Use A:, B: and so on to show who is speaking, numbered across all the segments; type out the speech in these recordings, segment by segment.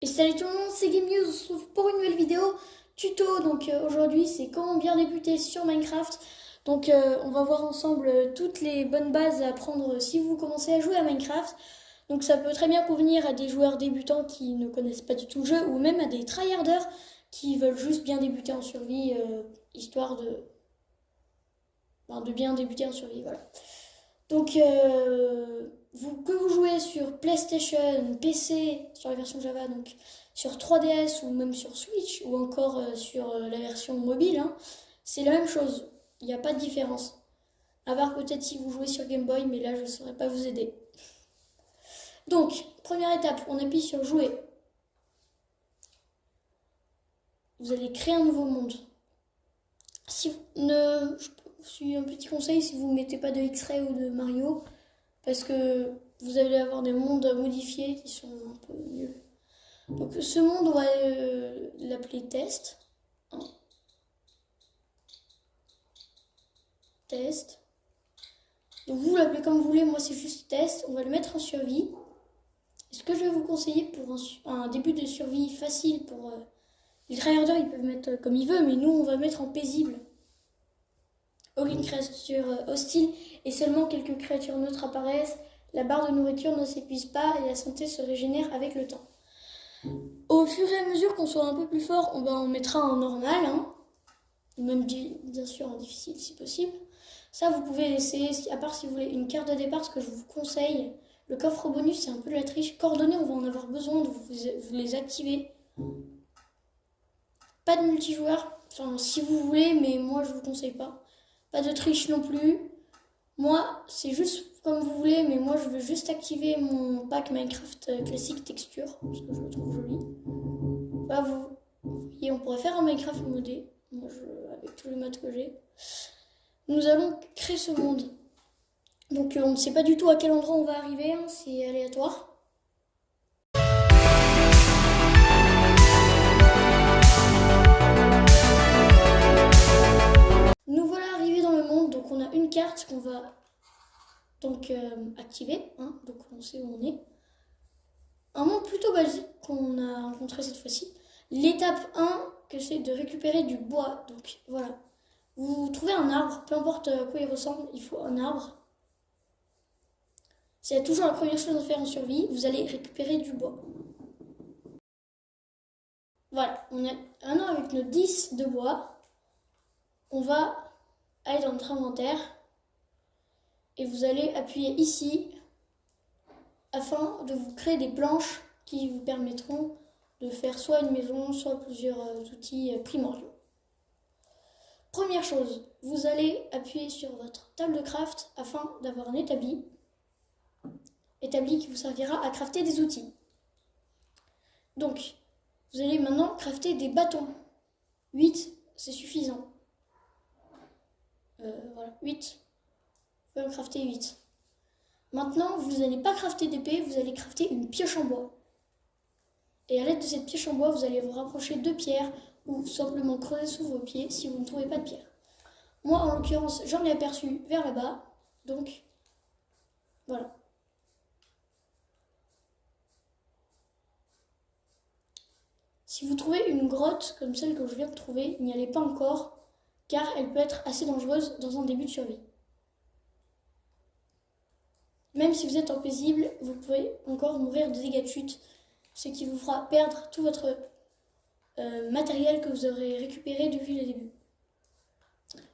A: Et salut tout le monde, c'est Game News, on se retrouve pour une nouvelle vidéo tuto. Donc aujourd'hui c'est comment bien débuter sur Minecraft. Donc on va voir ensemble toutes les bonnes bases à apprendre si vous commencez à jouer à Minecraft. Donc ça peut très bien convenir à des joueurs débutants qui ne connaissent pas du tout le jeu ou même à des tryharders qui veulent juste bien débuter en survie, histoire de bien débuter en survie, voilà. Donc, que vous jouez sur PlayStation, PC, sur la version Java, donc sur 3DS ou même sur Switch ou encore sur la version mobile, hein, c'est la même chose. Il n'y a pas de différence. À part peut-être si vous jouez sur Game Boy, mais là je ne saurais pas vous aider. Donc, première étape, on appuie sur jouer. Vous allez créer un nouveau monde. Si vous ne, je suis un petit conseil si vous ne mettez pas de X-Ray ou de Mario, parce que vous allez avoir des mondes modifiés qui sont un peu nuls. Donc ce monde, on va l'appeler test. Hein. Test. Donc vous l'appelez comme vous voulez, moi c'est juste test. On va le mettre en survie. Et ce que je vais vous conseiller pour un début de survie facile pour les tryharders, ils peuvent mettre comme ils veulent, mais nous on va mettre en paisible. Aucune créature hostile et seulement quelques créatures neutres apparaissent. La barre de nourriture ne s'épuise pas et la santé se régénère avec le temps. Au fur et à mesure qu'on soit un peu plus fort, on mettra en normal, hein, même bien sûr en difficile si possible. Ça, vous pouvez laisser, à part si vous voulez une carte de départ, ce que je vous conseille. Le coffre bonus, c'est un peu de la triche. Coordonnées, on va en avoir besoin, de vous les activer. Pas de multijoueur, enfin si vous voulez, mais moi je vous conseille pas. Pas de triche non plus. Moi, c'est juste comme vous voulez, mais moi je veux juste activer mon pack Minecraft classique texture, parce que je le trouve joli. Bah, vous voyez, on pourrait faire un Minecraft modé, moi avec tous les modes que j'ai. Nous allons créer ce monde. Donc on ne sait pas du tout à quel endroit on va arriver, hein, c'est aléatoire. Nous voilà arrivés dans le monde, donc on a une carte qu'on va donc activer, hein, donc on sait où on est. Un monde plutôt basique qu'on a rencontré cette fois-ci. L'étape 1, que c'est de récupérer du bois. Donc voilà, vous trouvez un arbre, peu importe à quoi il ressemble, il faut un arbre. C'est toujours la première chose à faire en survie, vous allez récupérer du bois. Voilà, on a un an avec nos 10 de bois. On va aller dans notre inventaire et vous allez appuyer ici afin de vous créer des planches qui vous permettront de faire soit une maison, soit plusieurs outils primordiaux. Première chose, vous allez appuyer sur votre table de craft afin d'avoir un établi qui vous servira à crafter des outils. Donc, vous allez maintenant crafter des bâtons. 8, c'est suffisant. Voilà, 8. Vous pouvez en crafter 8. Maintenant, vous n'allez pas crafter d'épée, vous allez crafter une pioche en bois. Et à l'aide de cette pioche en bois, vous allez vous rapprocher de pierres ou simplement creuser sous vos pieds si vous ne trouvez pas de pierre. Moi, en l'occurrence, j'en ai aperçu vers là-bas, donc voilà. Si vous trouvez une grotte comme celle que je viens de trouver, n'y allez pas encore, car elle peut être assez dangereuse dans un début de survie. Même si vous êtes en paisible, vous pouvez encore mourir de dégâts de chute, ce qui vous fera perdre tout votre matériel que vous aurez récupéré depuis le début.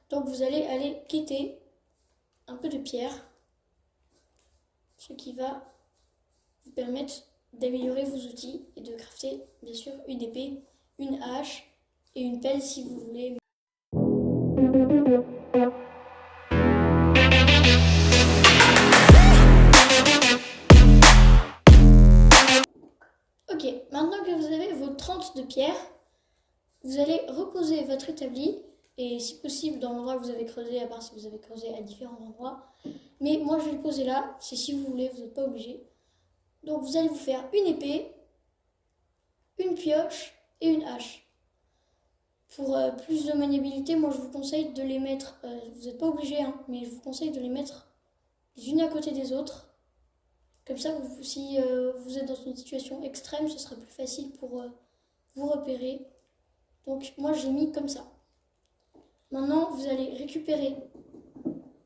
A: Donc vous allez aller quitter un peu de pierre, ce qui va vous permettre d'améliorer vos outils et de crafter bien sûr une épée, une hache et une pelle si vous voulez. Ok, maintenant que vous avez vos 30 de pierre, vous allez reposer votre établi et si possible dans l'endroit que vous avez creusé, à part si vous avez creusé à différents endroits. Mais moi je vais le poser là, c'est si vous voulez, vous n'êtes pas obligé. Donc vous allez vous faire une épée, une pioche et une hache. Pour plus de maniabilité, moi je vous conseille de les mettre, vous n'êtes pas obligé, hein, mais je vous conseille de les mettre les unes à côté des autres. Comme ça, si vous êtes dans une situation extrême, ce sera plus facile pour vous repérer. Donc moi j'ai mis comme ça. Maintenant, vous allez récupérer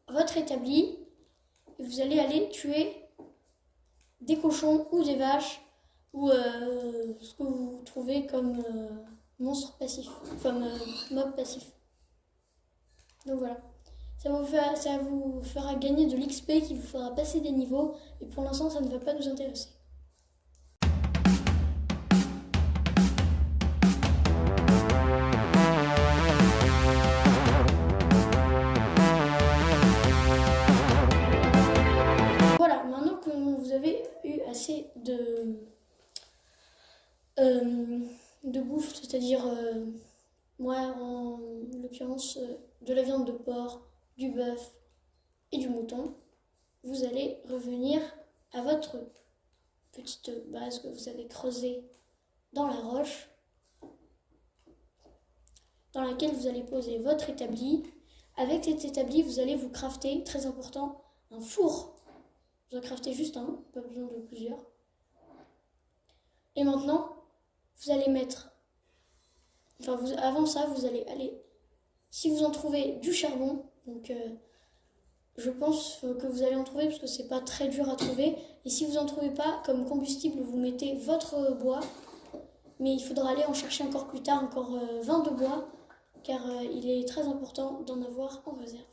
A: votre établi et vous allez aller tuer des cochons ou des vaches ou ce que vous trouvez comme monstre passif, comme mob passif. Donc voilà. Ça vous fera gagner de l'XP qui vous fera passer des niveaux et pour l'instant ça ne va pas nous intéresser. Voilà, maintenant que vous avez eu assez de bouffe, c'est-à-dire moi en l'occurrence de la viande de porc, du bœuf et du mouton, vous allez revenir à votre petite base que vous avez creusée dans la roche, dans laquelle vous allez poser votre établi. Avec cet établi, vous allez vous crafter, très important, un four. Vous en craftez juste un, pas besoin de plusieurs. Et maintenant, vous allez mettre... avant ça, vous allez aller... Si vous en trouvez du charbon, donc je pense que vous allez en trouver parce que c'est pas très dur à trouver. Et si vous n'en trouvez pas, comme combustible, vous mettez votre bois. Mais il faudra aller en chercher encore plus tard, encore 20 de bois, car il est très important d'en avoir en réserve.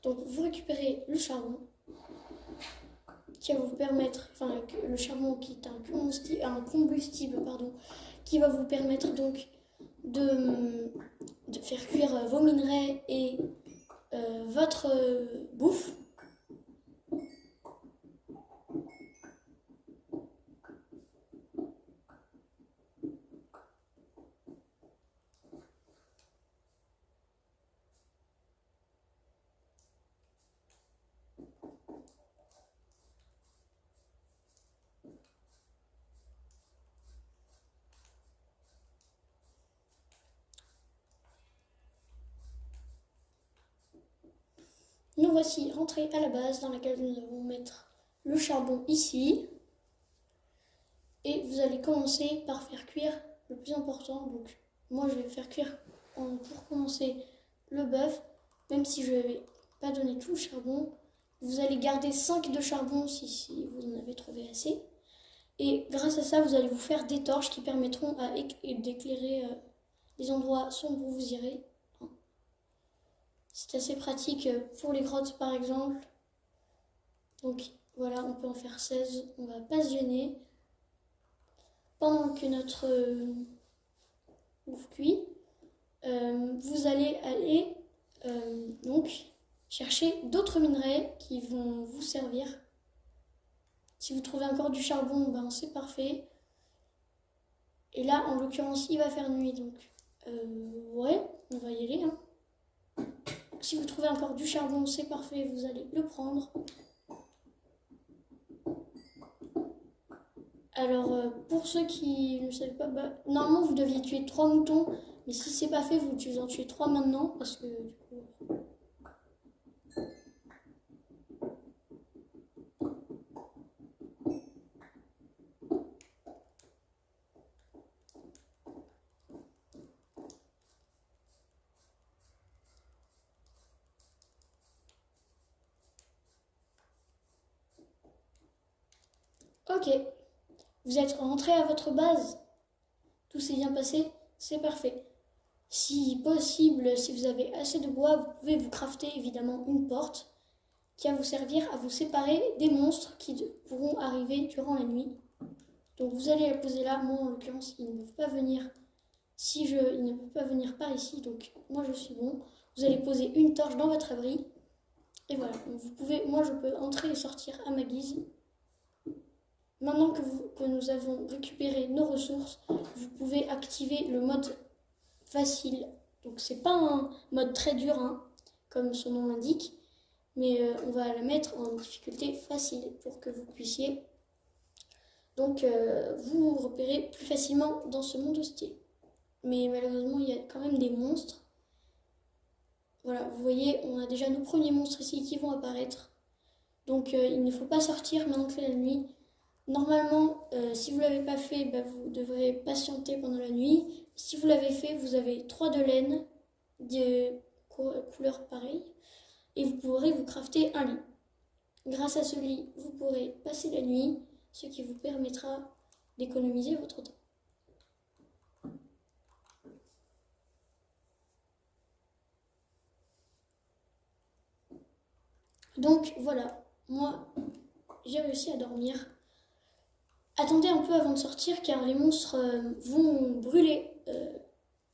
A: Donc vous récupérez le charbon, qui va vous permettre, le charbon qui est un combustible, pardon, qui va vous permettre donc de faire cuire vos minerais et votre bouffe. Nous voici rentrés à la base dans laquelle nous allons mettre le charbon ici. Et vous allez commencer par faire cuire le plus important. Donc moi je vais faire cuire pour commencer le bœuf, même si je ne vais pas donner tout le charbon. Vous allez garder 5 de charbon si vous en avez trouvé assez. Et grâce à ça, vous allez vous faire des torches qui permettront d'éclairer les endroits sombres où vous irez. C'est assez pratique pour les grottes par exemple. Donc voilà, on peut en faire 16, on va pas se gêner. Pendant que notre bouffe cuit, vous allez aller donc chercher d'autres minerais qui vont vous servir. Si vous trouvez encore du charbon, ben c'est parfait. Et là, en l'occurrence, il va faire nuit, donc ouais, on va y aller. Hein. Si vous trouvez encore du charbon, c'est parfait, vous allez le prendre. Alors, pour ceux qui ne savent pas, normalement vous deviez tuer 3 moutons, mais si c'est pas fait, vous en tuez 3 maintenant, parce que du coup... Ok, vous êtes rentré à votre base, tout s'est bien passé, c'est parfait. Si possible, si vous avez assez de bois, vous pouvez vous crafter évidemment une porte qui va vous servir à vous séparer des monstres qui pourront arriver durant la nuit. Donc vous allez la poser là, moi en l'occurrence ils ne peuvent pas venir, ils ne peuvent pas venir par ici, donc moi je suis bon. Vous allez poser une torche dans votre abri, et voilà, moi je peux entrer et sortir à ma guise. Maintenant que nous avons récupéré nos ressources, vous pouvez activer le mode facile. Donc c'est pas un mode très dur, hein, comme son nom l'indique, mais on va la mettre en difficulté facile pour que vous puissiez donc vous repérer plus facilement dans ce monde hostile. Mais malheureusement, il y a quand même des monstres. voilà, vous voyez, on a déjà nos premiers monstres ici qui vont apparaître. Donc il ne faut pas sortir maintenant que c'est la nuit. Normalement, si vous ne l'avez pas fait, bah, vous devrez patienter pendant la nuit. Si vous l'avez fait, vous avez 3 de laine de couleur pareille et vous pourrez vous crafter un lit. Grâce à ce lit, vous pourrez passer la nuit, ce qui vous permettra d'économiser votre temps. Donc voilà, moi j'ai réussi à dormir. Attendez un peu avant de sortir car les monstres vont brûler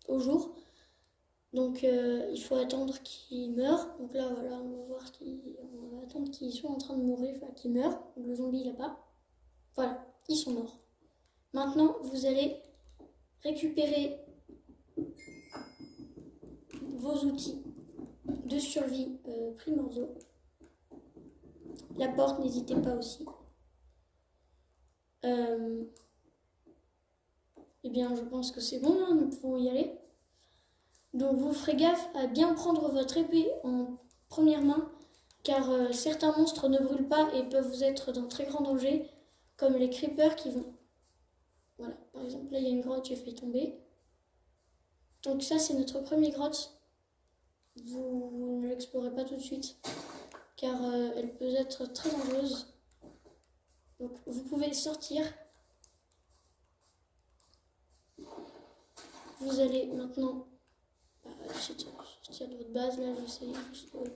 A: au jour. Donc il faut attendre qu'ils meurent. Donc là voilà, on va attendre qu'ils soient en train de mourir, enfin qu'ils meurent. Donc, le zombie là-bas. Voilà, ils sont morts. Maintenant vous allez récupérer vos outils de survie primordiaux. La porte, n'hésitez pas aussi. Eh bien, je pense que c'est bon, hein, nous pouvons y aller. Donc, vous ferez gaffe à bien prendre votre épée en première main, car certains monstres ne brûlent pas et peuvent vous être d'un très grand danger, comme les creepers qui vont... Voilà, par exemple, là, il y a une grotte, j'ai fait tomber. Donc ça, c'est notre première grotte. Vous ne l'explorez pas tout de suite, car elle peut être très dangereuse. Donc, vous pouvez sortir. Vous allez maintenant sortir de votre base. Là, j'essaie juste de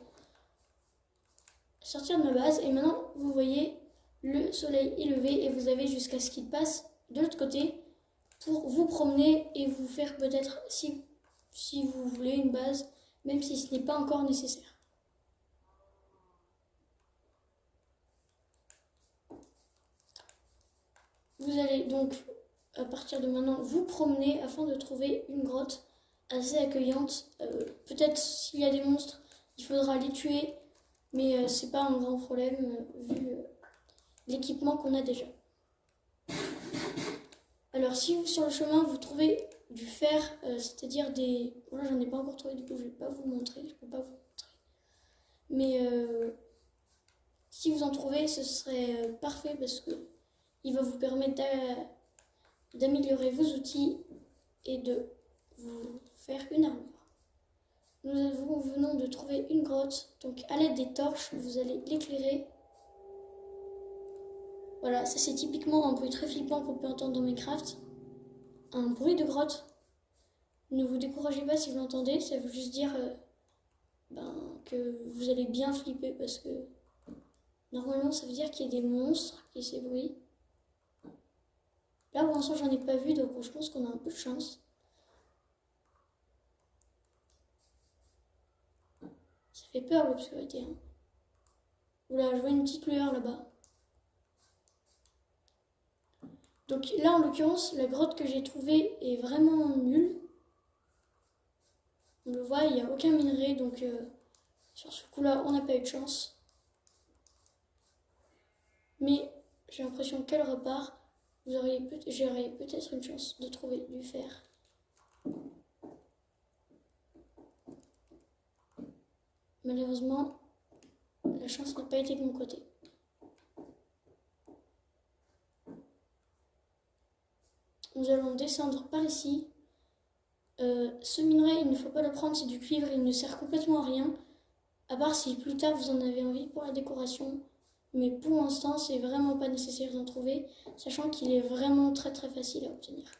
A: sortir de ma base. Et maintenant, vous voyez le soleil est levé et vous avez jusqu'à ce qu'il passe de l'autre côté pour vous promener et vous faire peut-être, si vous voulez, une base, même si ce n'est pas encore nécessaire. Vous allez donc, à partir de maintenant, vous promener afin de trouver une grotte assez accueillante. Peut-être s'il y a des monstres, il faudra les tuer, mais c'est pas un grand problème vu l'équipement qu'on a déjà. Alors si sur le chemin vous trouvez du fer, c'est-à-dire des... Voilà, j'en ai pas encore trouvé, du coup je vais pas vous montrer, je peux pas vous montrer. Mais si vous en trouvez, ce serait parfait parce que il va vous permettre d'améliorer vos outils et de vous faire une armure. Nous venons de trouver une grotte, donc à l'aide des torches, vous allez l'éclairer. Voilà, ça c'est typiquement un bruit très flippant qu'on peut entendre dans Minecraft. Un bruit de grotte. Ne vous découragez pas si vous l'entendez, ça veut juste dire que vous allez bien flipper parce que normalement ça veut dire qu'il y a des monstres qui ces bruits. Là pour l'instant j'en ai pas vu, donc je pense qu'on a un peu de chance. Ça fait peur l'obscurité. Hein. Oula, je vois une petite lueur là-bas. Donc là en l'occurrence, la grotte que j'ai trouvée est vraiment nulle. On le voit, il n'y a aucun minerai, donc sur ce coup-là, on n'a pas eu de chance. Mais j'ai l'impression qu'elle repart. J'aurais peut-être une chance de trouver du fer. Malheureusement, la chance n'a pas été de mon côté. Nous allons descendre par ici. Ce minerai, il ne faut pas le prendre, c'est du cuivre, il ne sert complètement à rien. À part si plus tard vous en avez envie pour la décoration. Mais pour l'instant, c'est vraiment pas nécessaire d'en trouver, sachant qu'il est vraiment très très facile à obtenir.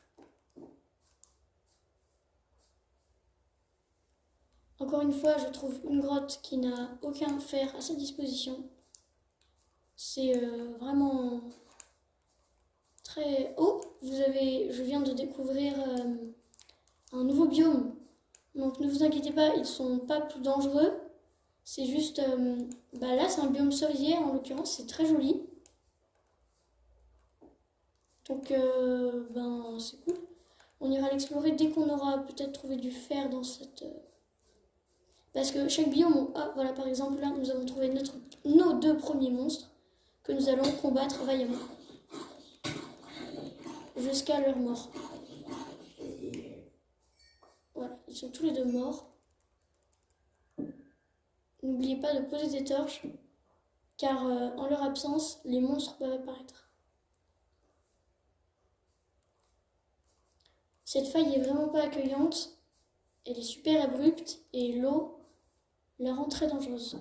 A: Encore une fois, je trouve une grotte qui n'a aucun fer à sa disposition. C'est vraiment très... Oh, je viens de découvrir un nouveau biome. Donc ne vous inquiétez pas, ils ne sont pas plus dangereux. C'est juste, là c'est un biome cerisier en l'occurrence, c'est très joli. Donc c'est cool. On ira l'explorer dès qu'on aura peut-être trouvé du fer dans cette... Parce que chaque biome, voilà par exemple là nous avons trouvé nos 2 premiers monstres que nous allons combattre vaillamment. Jusqu'à leur mort. Voilà, ils sont tous les 2 morts. n'oubliez pas de poser des torches, car en leur absence, les monstres peuvent apparaître. Cette faille est vraiment pas accueillante, elle est super abrupte et l'eau la rend très dangereuse.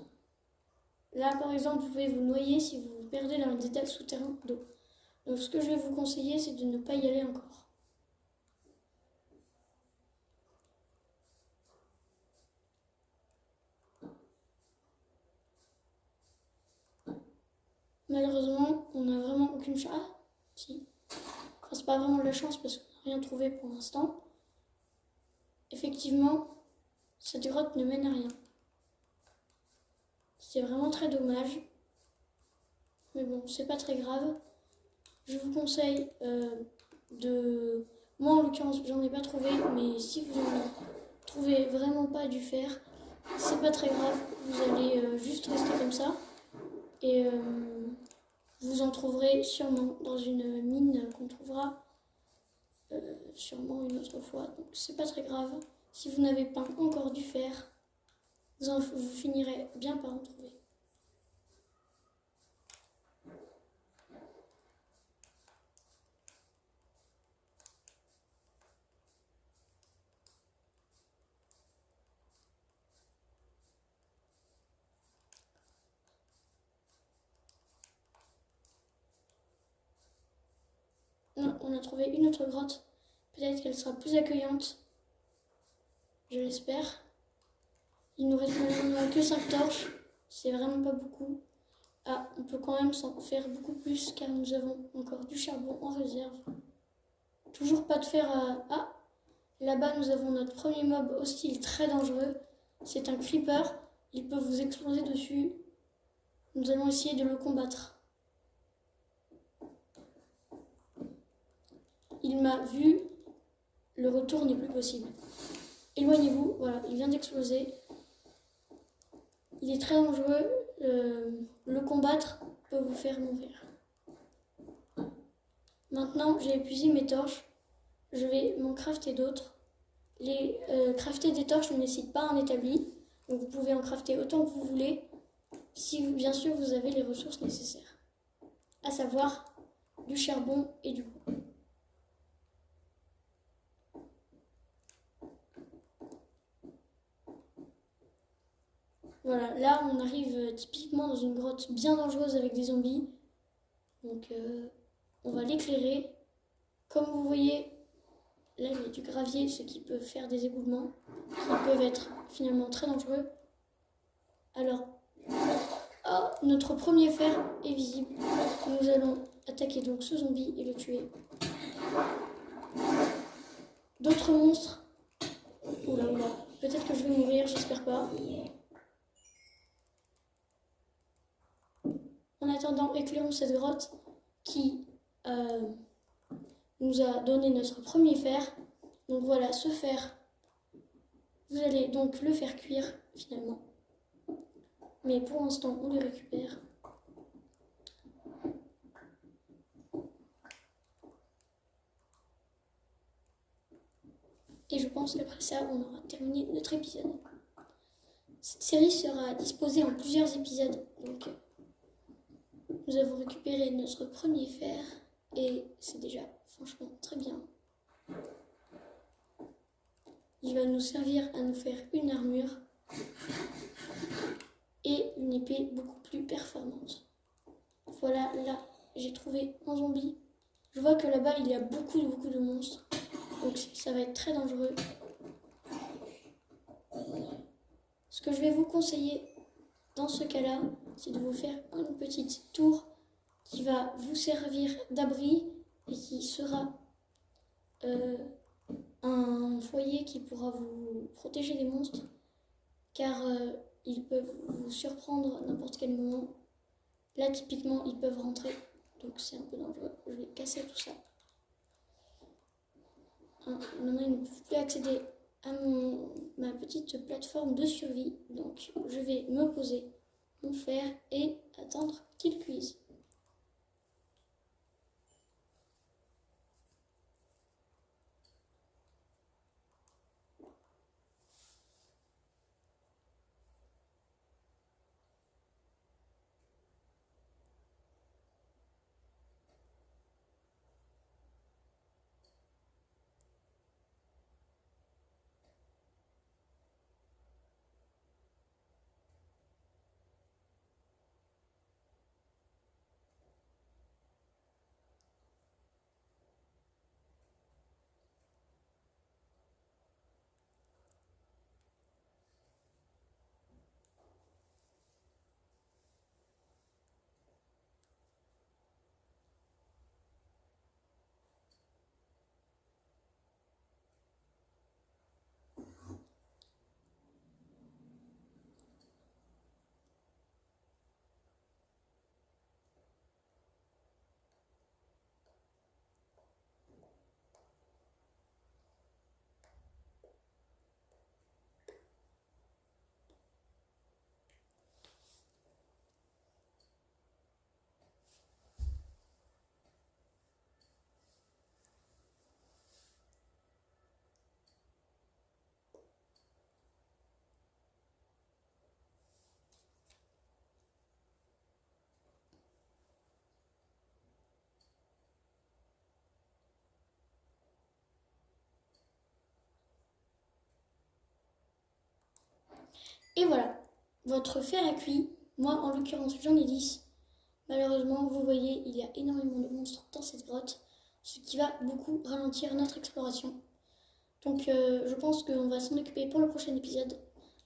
A: Là, par exemple, vous pouvez vous noyer si vous vous perdez dans un dédale souterrain d'eau. Donc ce que je vais vous conseiller, c'est de ne pas y aller encore. Malheureusement, on n'a vraiment aucune chance. Ah, si. Enfin, c'est pas vraiment de la chance parce qu'on n'a rien trouvé pour l'instant. Effectivement, cette grotte ne mène à rien. C'est vraiment très dommage. Mais bon, c'est pas très grave. Je vous conseille de... Moi, en l'occurrence, j'en ai pas trouvé, mais si vous en trouvez vraiment pas du fer, c'est pas très grave. Vous allez juste rester comme ça. Et vous en trouverez sûrement dans une mine qu'on trouvera sûrement une autre fois. Donc, c'est pas très grave. Si vous n'avez pas encore du fer, vous finirez bien par en trouver. Non, on a trouvé une autre grotte. Peut-être qu'elle sera plus accueillante. Je l'espère. Il nous reste maintenant que 5 torches. C'est vraiment pas beaucoup. Ah, on peut quand même s'en faire beaucoup plus car nous avons encore du charbon en réserve. Toujours pas de fer à... Ah, là-bas nous avons notre premier mob hostile très dangereux. C'est un creeper. Il peut vous exploser dessus. Nous allons essayer de le combattre. Il m'a vu. Le retour n'est plus possible. Éloignez-vous. Voilà, il vient d'exploser. Il est très dangereux. Le combattre peut vous faire mourir. Maintenant, j'ai épuisé mes torches. Je vais m'en crafter d'autres. Crafter des torches ne nécessite pas un établi. Donc vous pouvez en crafter autant que vous voulez. Si bien sûr vous avez les ressources nécessaires. À savoir du charbon et du bois. Voilà, là on arrive typiquement dans une grotte bien dangereuse avec des zombies. Donc on va l'éclairer. Comme vous voyez, là il y a du gravier, ce qui peut faire des éboulements, qui peuvent être finalement très dangereux. Alors, oh, notre premier fer est visible. Nous allons attaquer donc ce zombie et le tuer. D'autres monstres. Oula, oula. Peut-être que je vais mourir, j'espère pas. En attendant, éclairons cette grotte qui nous a donné notre premier fer. Donc voilà, ce fer, vous allez donc le faire cuire finalement. Mais pour l'instant, on le récupère. Et je pense qu'après ça, on aura terminé notre épisode. Cette série sera disposée en plusieurs épisodes. Donc, nous avons récupéré notre premier fer. Et c'est déjà franchement très bien. Il va nous servir à nous faire une armure et une épée beaucoup plus performante. Voilà, là, j'ai trouvé un zombie. Je vois que là-bas, il y a beaucoup de monstres. Donc ça va être très dangereux. Ce que je vais vous conseiller dans ce cas-là, c'est de vous faire une petite tour qui va vous servir d'abri et qui sera un foyer qui pourra vous protéger des monstres, car ils peuvent vous surprendre à n'importe quel moment. Là, typiquement, ils peuvent rentrer, donc c'est un peu dangereux. Je vais casser tout ça. Maintenant, ils ne peuvent plus accéder à ma petite plateforme de survie, donc je vais me poser mon fer et attendre qu'il cuise. Et voilà, votre fer a cuit. Moi, en l'occurrence, j'en ai 10. Malheureusement, vous voyez, il y a énormément de monstres dans cette grotte, ce qui va beaucoup ralentir notre exploration. Donc je pense qu'on va s'en occuper pour le prochain épisode.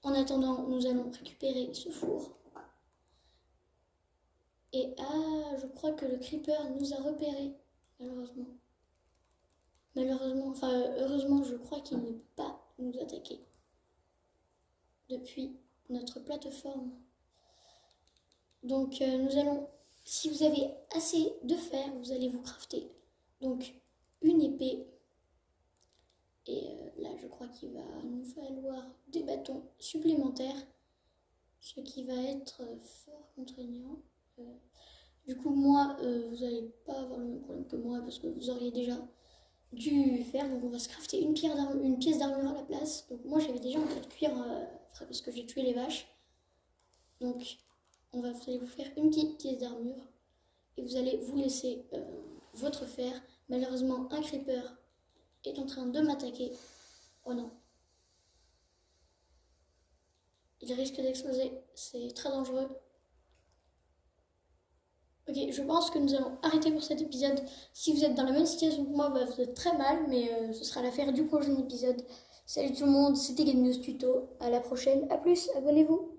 A: En attendant, nous allons récupérer ce four. Et je crois que le creeper nous a repérés, malheureusement. Enfin heureusement, je crois qu'il ne peut pas nous attaquer depuis notre plateforme. Donc nous allons, si vous avez assez de fer, vous allez vous crafter donc une épée. Et là, je crois qu'il va nous falloir des bâtons supplémentaires, ce qui va être fort contraignant. Du coup, moi, vous n'allez pas avoir le même problème que moi parce que vous auriez déjà du fer. Donc, on va se crafter une pièce d'armure à la place. Donc, moi, j'avais déjà un peu de cuir parce que j'ai tué les vaches. Donc, vous allez vous faire une petite pièce d'armure et vous allez vous laisser votre fer. Malheureusement, un creeper est en train de m'attaquer. Oh non. Il risque d'exploser. C'est très dangereux. Ok, je pense que nous allons arrêter pour cet épisode. Si vous êtes dans la même situation que moi, bah, vous êtes très mal, mais ce sera l'affaire du prochain épisode. Salut tout le monde, c'était Game News Tuto. À la prochaine, à plus, abonnez-vous.